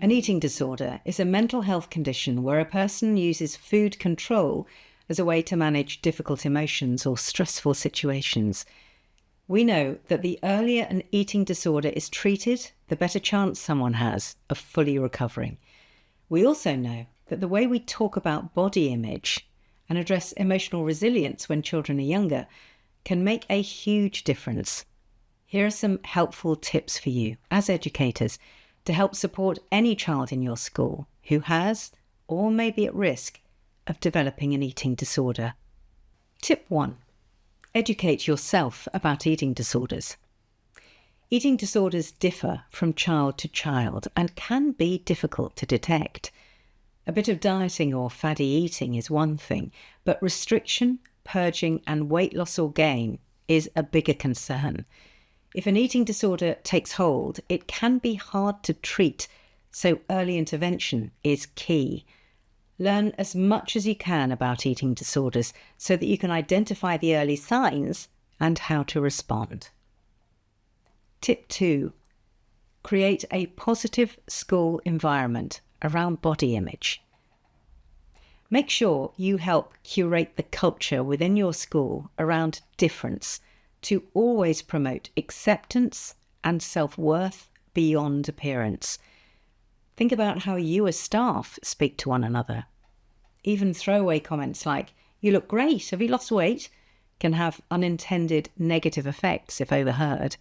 An eating disorder is a mental health condition where a person uses food control as a way to manage difficult emotions or stressful situations. We know that the earlier an eating disorder is treated, the better chance someone has of fully recovering. We also know that the way we talk about body image and address emotional resilience when children are younger can make a huge difference. Here are some helpful tips for you as educators to help support any child in your school who has or may be at risk of developing an eating disorder. Tip 1. Educate yourself about eating disorders. Eating disorders differ from child to child and can be difficult to detect. A bit of dieting or faddy eating is one thing, but restriction, purging and weight loss or gain is a bigger concern. If an eating disorder takes hold, it can be hard to treat, so early intervention is key. Learn as much as you can about eating disorders so that you can identify the early signs and how to respond. Tip 2. Create a positive school environment around body image. Make sure you help curate the culture within your school around difference to always promote acceptance and self-worth beyond appearance. Think about how you as staff speak to one another. Even throwaway comments like, "You look great, have you lost weight?" can have unintended negative effects if overheard.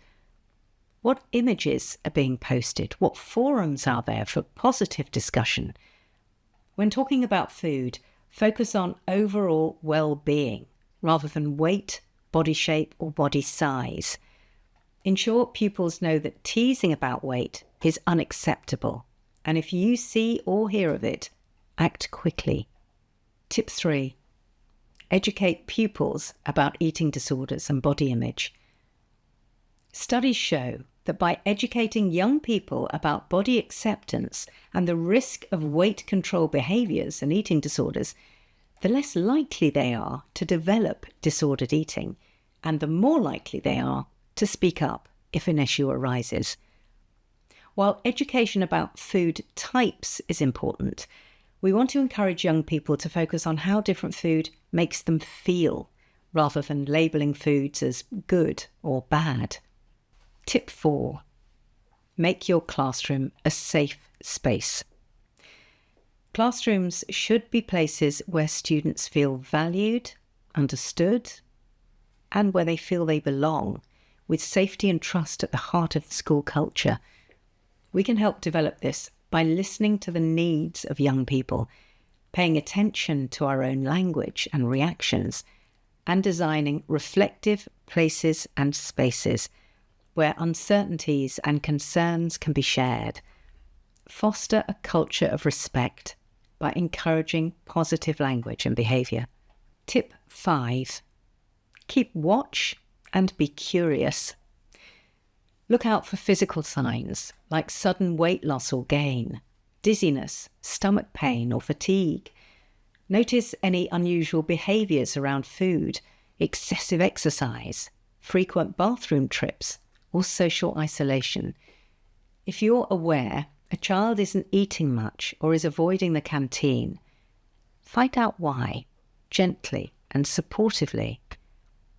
What images are being posted? What forums are there for positive discussion? When talking about food, focus on overall well-being rather than weight, body shape or body size. Ensure pupils know that teasing about weight is unacceptable, and if you see or hear of it, act quickly. Tip 3. Educate pupils about eating disorders and body image. Studies show that by educating young people about body acceptance and the risk of weight control behaviours and eating disorders, the less likely they are to develop disordered eating, and the more likely they are to speak up if an issue arises. While education about food types is important, we want to encourage young people to focus on how different food makes them feel, rather than labelling foods as good or bad. Tip 4. Make your classroom a safe space. Classrooms should be places where students feel valued, understood, and where they feel they belong, with safety and trust at the heart of the school culture. We can help develop this by listening to the needs of young people, paying attention to our own language and reactions, and designing reflective places and spaces where uncertainties and concerns can be shared. Foster a culture of respect by encouraging positive language and behaviour. Tip 5. Keep watch and be curious. Look out for physical signs like sudden weight loss or gain, dizziness, stomach pain or fatigue. Notice any unusual behaviours around food, excessive exercise, frequent bathroom trips, or social isolation. If you're aware a child isn't eating much or is avoiding the canteen, find out why, gently and supportively.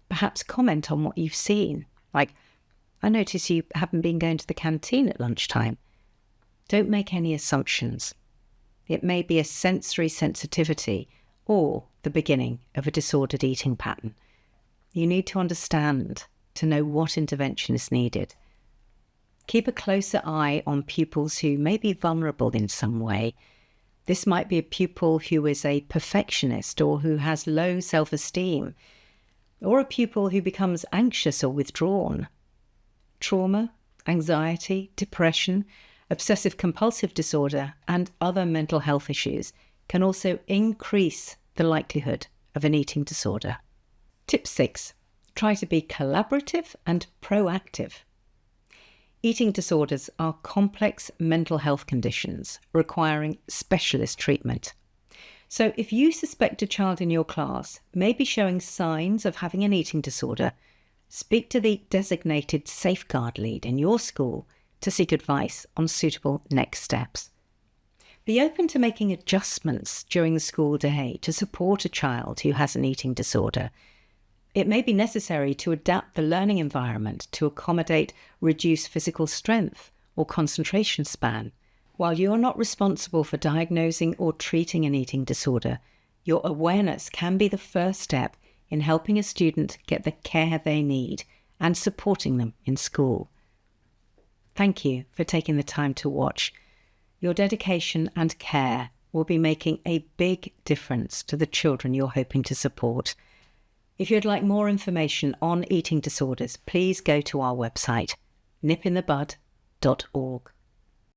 Perhaps comment on what you've seen, like, "I notice you haven't been going to the canteen at lunchtime." Don't make any assumptions. It may be a sensory sensitivity or the beginning of a disordered eating pattern. You need to understand to know what intervention is needed. Keep a closer eye on pupils who may be vulnerable in some way. This might be a pupil who is a perfectionist or who has low self-esteem, or a pupil who becomes anxious or withdrawn. Trauma, anxiety, depression, obsessive-compulsive disorder, and other mental health issues can also increase the likelihood of an eating disorder. Tip 6. Try to be collaborative and proactive. Eating disorders are complex mental health conditions requiring specialist treatment. So if you suspect a child in your class may be showing signs of having an eating disorder, speak to the designated safeguard lead in your school to seek advice on suitable next steps. Be open to making adjustments during the school day to support a child who has an eating disorder. It may be necessary to adapt the learning environment to accommodate reduced physical strength or concentration span. While you are not responsible for diagnosing or treating an eating disorder, your awareness can be the first step in helping a student get the care they need and supporting them in school. Thank you for taking the time to watch. Your dedication and care will be making a big difference to the children you're hoping to support. If you'd like more information on eating disorders, please go to our website, nipinthebud.org.